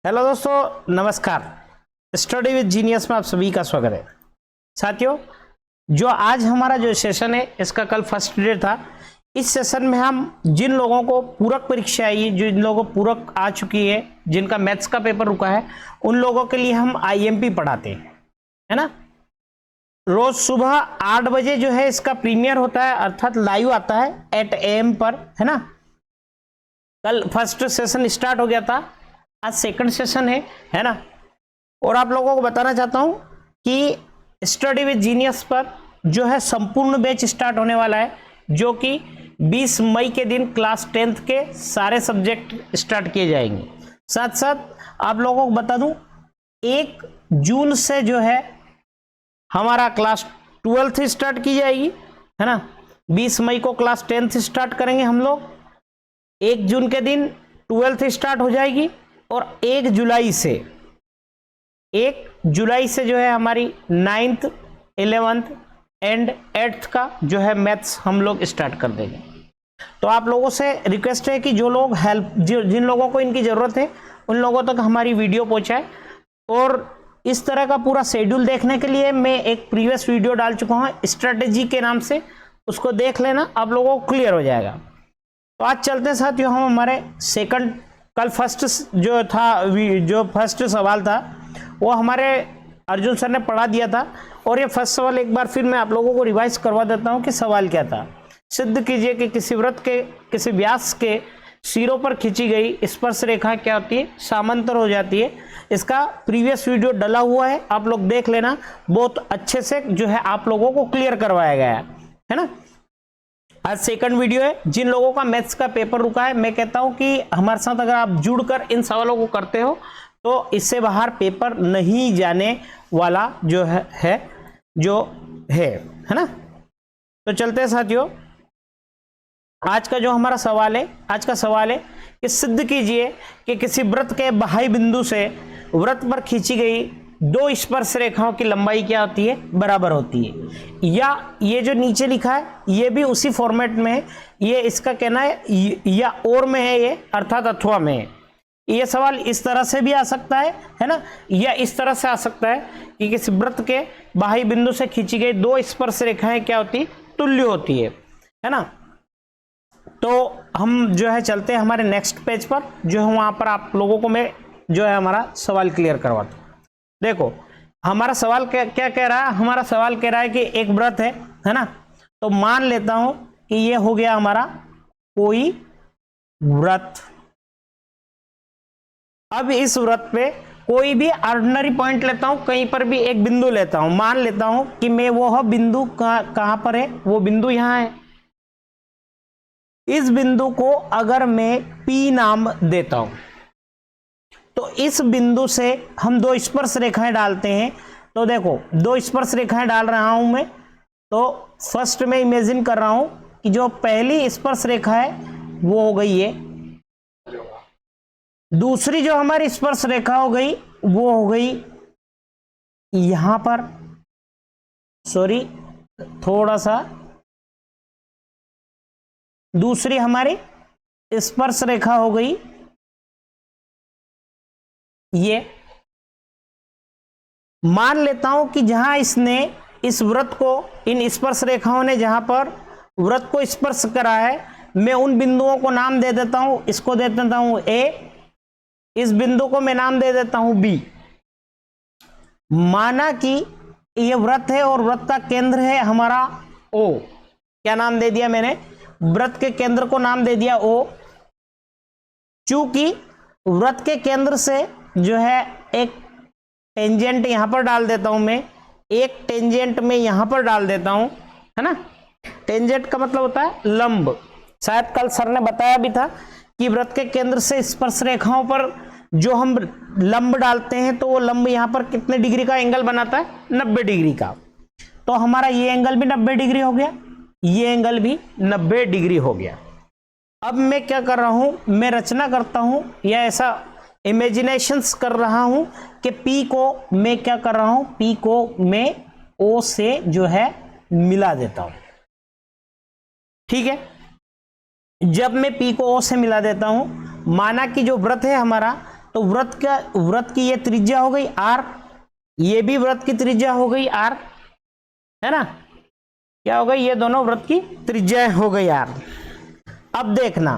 Hello दोस्तों, नमस्कार। Study with genius में आप सभी का स्वागत है। साथियों, जो आज हमारा जो सेशन है इसका कल फर्स्ट डे था। इस सेशन में हम जिन लोगों को पूरक परीक्षा आई, जिन लोगों को पूरक आ चुकी है, जिनका मैथ्स का पेपर रुका है, उन लोगों के लिए हम आईएमपी पढ़ाते हैं, है ना। रोज सुबह 8 बजे जो है इसका प्रीमियर होता है, अर्थात लाइव आता है 8 AM पर, है ना। कल फर्स्ट सेशन स्टार्ट हो गया था, आज सेकंड सेशन है ना। और आप लोगों को बताना चाहता हूं कि स्टडी विद जीनियस पर जो है संपूर्ण बैच स्टार्ट होने वाला है, जो कि 20 मई के दिन क्लास 10th के सारे सब्जेक्ट स्टार्ट किए जाएंगे। साथ साथ आप लोगों को बता दूं, 1 जून से जो है हमारा क्लास 12th स्टार्ट की जाएगी, है ना। 20 मई को क्लास 10th स्टार्ट करेंगे हम लोग, 1 जून के दिन 12th स्टार्ट हो जाएगी, और 1 जुलाई से जो है हमारी 9th 11th एंड 8th का जो है मैथ्स हम लोग स्टार्ट कर देंगे। तो आप लोगों से रिक्वेस्ट है कि जो लोग जिन लोगों को इनकी ज़रूरत है उन लोगों तक हमारी वीडियो पहुंचाए। और इस तरह का पूरा शेड्यूल देखने के लिए मैं एक प्रीवियस वीडियो डाल चुका हूँ स्ट्रेटेजी के नाम से, उसको देख लेना, आप लोगों को क्लियर हो जाएगा। तो आज चलते हैं साथियों हम हमारे सेकंड, कल फर्स्ट जो फर्स्ट सवाल था वो हमारे अर्जुन सर ने पढ़ा दिया था, और ये फर्स्ट सवाल एक बार फिर मैं आप लोगों को रिवाइज करवा देता हूँ कि सवाल क्या था। सिद्ध कीजिए कि किसी वृत्त के किसी व्यास के सिरों पर खींची गई स्पर्श रेखा क्या होती है, समांतर हो जाती है। इसका प्रीवियस वीडियो डला हुआ है, आप लोग देख लेना, बहुत अच्छे से जो है आप लोगों को क्लियर करवाया गया है ना। आज सेकंड वीडियो है। जिन लोगों का मैथ्स का पेपर रुका है, मैं कहता हूं कि हमारे साथ अगर आप जुड़कर इन सवालों को करते हो तो इससे बाहर पेपर नहीं जाने वाला जो है ना। तो चलते हैं साथियों, आज का जो हमारा सवाल है, आज का सवाल है कि सिद्ध कीजिए कि किसी वृत्त के बाह्य बिंदु से वृत्त पर खींची गई 2 स्पर्श रेखाओं की लंबाई क्या होती है, बराबर होती है। या ये जो नीचे लिखा है ये भी उसी फॉर्मेट में है, ये इसका कहना है या और में है, ये अर्थात अथवा में है। ये सवाल इस तरह से भी आ सकता है ना, या इस तरह से आ सकता है कि किसी वृत्त के बाह्य बिंदु से खींची गई 2 स्पर्श रेखाएं क्या होती, तुल्य होती है ना। तो हम जो है चलते हैं हमारे नेक्स्ट पेज पर, जो है वहां पर आप लोगों को मैं जो है हमारा सवाल क्लियर करवाता हूं। देखो हमारा सवाल क्या कह रहा है, हमारा सवाल कह रहा है कि एक वृत्त है ना। तो मान लेता हूं कि ये हो गया हमारा कोई वृत्त। अब इस वृत्त पे कोई भी ऑर्डिनरी पॉइंट लेता हूं, कहीं पर भी एक बिंदु लेता हूं, मान लेता हूं कि मैं वो बिंदु कहां पर है, वो बिंदु यहां है। इस बिंदु को अगर मैं P नाम देता हूं, तो इस बिंदु से हम 2 स्पर्श रेखाएं डालते हैं। तो देखो 2 स्पर्श रेखाएं डाल रहा हूं मैं। तो फर्स्ट में इमेजिन कर रहा हूं कि जो पहली स्पर्श रेखा है वो हो गई है, दूसरी जो हमारी स्पर्श रेखा हो गई वो हो गई यहां पर, सॉरी थोड़ा सा, दूसरी हमारी स्पर्श रेखा हो गई ये। मान लेता हूं कि जहां इसने इस वृत्त को, इन स्पर्श रेखाओं ने जहां पर वृत्त को स्पर्श करा है, मैं उन बिंदुओं को नाम दे देता हूं। इसको दे देता हूं A, इस बिंदु को मैं नाम दे देता हूं B। माना कि यह वृत्त है और वृत्त का केंद्र है हमारा O। क्या नाम दे दिया मैंने, वृत्त के केंद्र को नाम दे दिया O। चूंकि वृत्त के केंद्र से जो है एक टेंजेंट यहां पर डाल देता हूं मैं, एक टेंजेंट में यहां पर डाल देता हूं, है ना। टेंजेंट का मतलब होता है लंब। शायद कल सर ने बताया भी था कि वृत्त के केंद्र से स्पर्श रेखाओं पर जो हम लंब डालते हैं तो वो लंब यहां पर कितने डिग्री का एंगल बनाता है, 90 डिग्री का। तो हमारा ये एंगल भी 90 डिग्री हो गया, ये एंगल भी 90 डिग्री हो गया। अब मैं क्या कर रहा हूं, मैं रचना करता हूं या ऐसा इमेजिनेशंस कर रहा हूं कि P को मैं क्या कर रहा हूं, P को मैं O से जो है मिला देता हूं। ठीक है, जब मैं P को O से मिला देता हूं, माना कि जो वृत्त है हमारा तो वृत्त की ये त्रिज्या हो गई r, ये भी वृत्त की त्रिज्या हो गई r, है ना, क्या हो गई, ये दोनों वृत्त की त्रिज्या हो गई r। अब देखना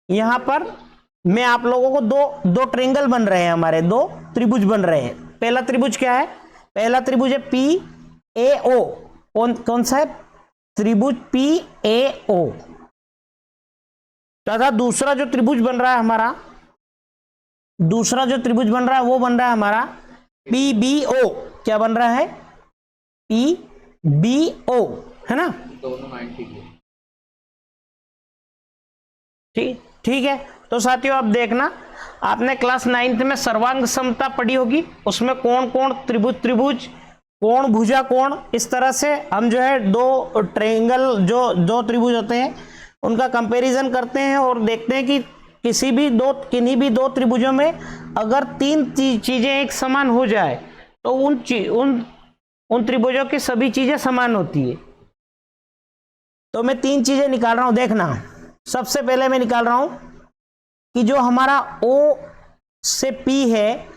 यहां पर मैं आप लोगों को दो ट्रायंगल बन रहे हैं, हमारे दो त्रिभुज बन रहे हैं। पहला त्रिभुज क्या है, पहला त्रिभुज है PAO, कौन सा है, त्रिभुज PAO, तथा दूसरा जो त्रिभुज बन रहा है हमारा, दूसरा जो त्रिभुज बन रहा है वो बन रहा है हमारा PBO। क्या बन रहा है, PBO, है ना, दोनों 90 के। ठीक है। तो साथियों अब देखना, आपने क्लास 9th में सर्वांग समता पढ़ी होगी, उसमें कौन कौन त्रिभुज कोण भुजा कोण, इस तरह से हम जो है दो ट्रायंगल, जो दो त्रिभुज होते हैं उनका कंपैरिजन करते हैं और देखते हैं कि किन्हीं भी दो त्रिभुजों में अगर तीन चीजें एक समान हो जाए तो उन त्रिभुजों की सभी चीजें समान होती है। तो मैं तीन चीजें निकाल रहा हूं, देखना। सबसे पहले मैं निकाल रहा हूं कि जो हमारा O से P है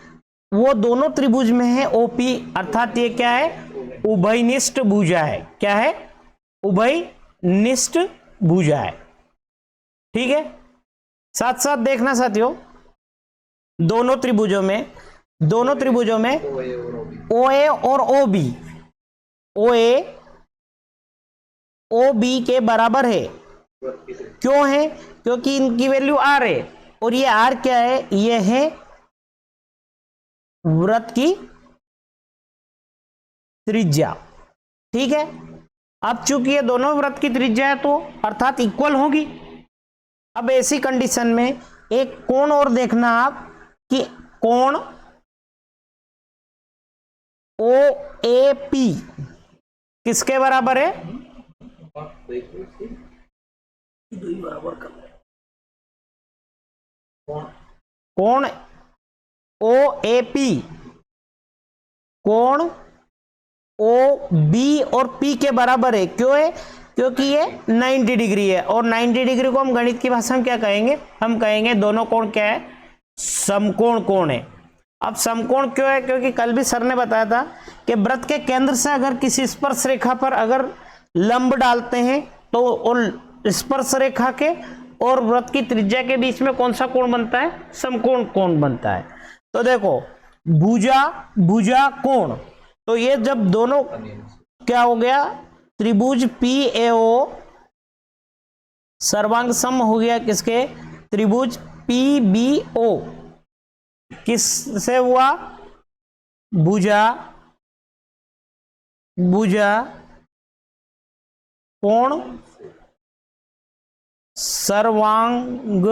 वो दोनों त्रिभुज में है OP, अर्थात ये क्या है, उभयनिष्ठ भुजा है। क्या है, उभयनिष्ठ भुजा है। ठीक है, साथ साथ देखना साथियों, दोनों त्रिभुजों में OA और OB, OA OB के बराबर है। क्यों है, क्योंकि इनकी वैल्यू R है और ये R क्या है, ये है वृत्त की त्रिज्या। ठीक है, अब चूंकि ये दोनों वृत्त की त्रिज्या है तो अर्थात इक्वल होगी। अब ऐसी कंडीशन में एक कोण और देखना आप कि कोण OAP किसके बराबर है, कोण OAP कोण OB और P के बराबर है। क्यों है, क्योंकि ये 90 डिग्री है और 90 डिग्री को हम गणित की भाषा में क्या कहेंगे, हम कहेंगे दोनों कोण क्या है, समकोण कोण है। अब समकोण क्यों है, क्योंकि कल भी सर ने बताया था कि वृत्त के केंद्र से अगर किसी स्पर्श रेखा पर अगर लंब डालते हैं तो और स्पर्श रेखा के और वृत्त की त्रिज्या के बीच में कौन सा कोण बनता है, समकोण कोण बनता है। तो देखो भुजा कोण, तो ये जब दोनों क्या हो गया, त्रिभुज PAO सर्वांग सम हो गया किसके, त्रिभुज PBO किससे हुआ, भुजा कोण सर्वांग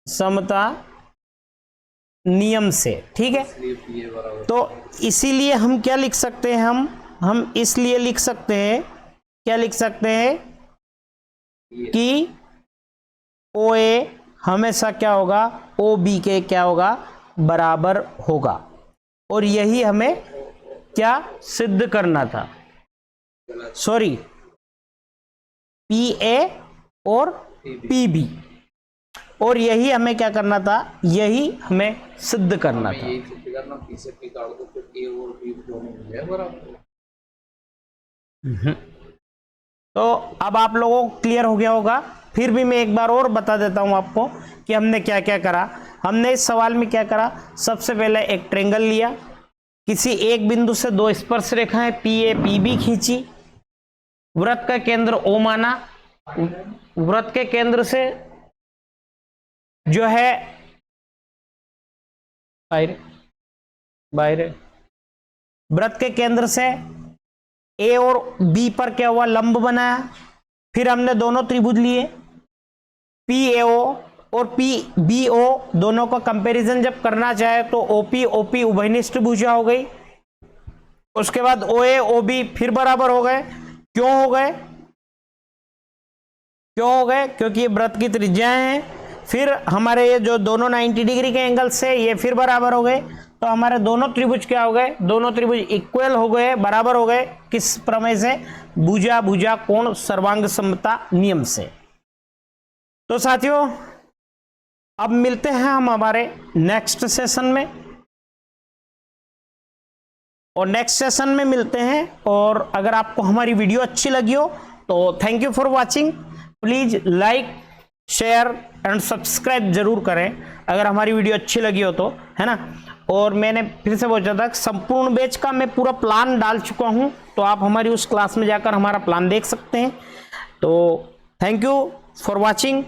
समता नियम से। ठीक है, तो इसीलिए हम क्या लिख सकते हैं, हम इसलिए लिख सकते हैं, क्या लिख सकते हैं कि OA हमेशा क्या होगा, OB के क्या होगा, बराबर होगा। और यही हमें क्या सिद्ध करना था, सॉरी PA और PB, और यही हमें क्या करना था, यही हमें सिद्ध करना था। तो अब आप लोगों को क्लियर हो गया होगा। फिर भी मैं एक बार और बता देता हूं आपको कि हमने क्या क्या करा। हमने इस सवाल में क्या करा, सबसे पहले एक ट्रायंगल लिया, किसी एक बिंदु से दो स्पर्श रेखाएं PA PB खींची, वृत्त का केंद्र O माना, वृत्त के केंद्र से जो है बाहर वृत्त के केंद्र से A और B पर क्या हुआ, लंब बनाया। फिर हमने दोनों त्रिभुज लिए PAO और PBO, दोनों का कंपैरिजन जब करना चाहे तो OP उभयनिष्ठ भुजा हो गई। उसके बाद OA OB फिर बराबर हो गए। क्यों हो गए, क्योंकि ये वृत्त की त्रिज्याएं हैं। फिर हमारे ये जो दोनों 90 डिग्री के एंगल से ये फिर बराबर हो गए, तो हमारे दोनों त्रिभुज क्या हो गए, दोनों त्रिभुज इक्वल हो गए, बराबर हो गए। किस प्रमेय से, भुजा कोण सर्वांग समता नियम से। तो साथियों अब मिलते हैं हम हमारे नेक्स्ट सेशन में, और नेक्स्ट सेशन में मिलते हैं। और अगर आपको हमारी वीडियो अच्छी लगी हो तो thank you for watching. Please like, share and subscribe जरूर करें अगर हमारी वीडियो अच्छी लगी हो तो, है ना। और मैंने फिर से बोला था, संपूर्ण बैच का मैं पूरा प्लान डाल चुका हूं, तो आप हमारी उस क्लास में जाकर हमारा प्लान देख सकते हैं। तो थैंक यू फॉर वाचिंग।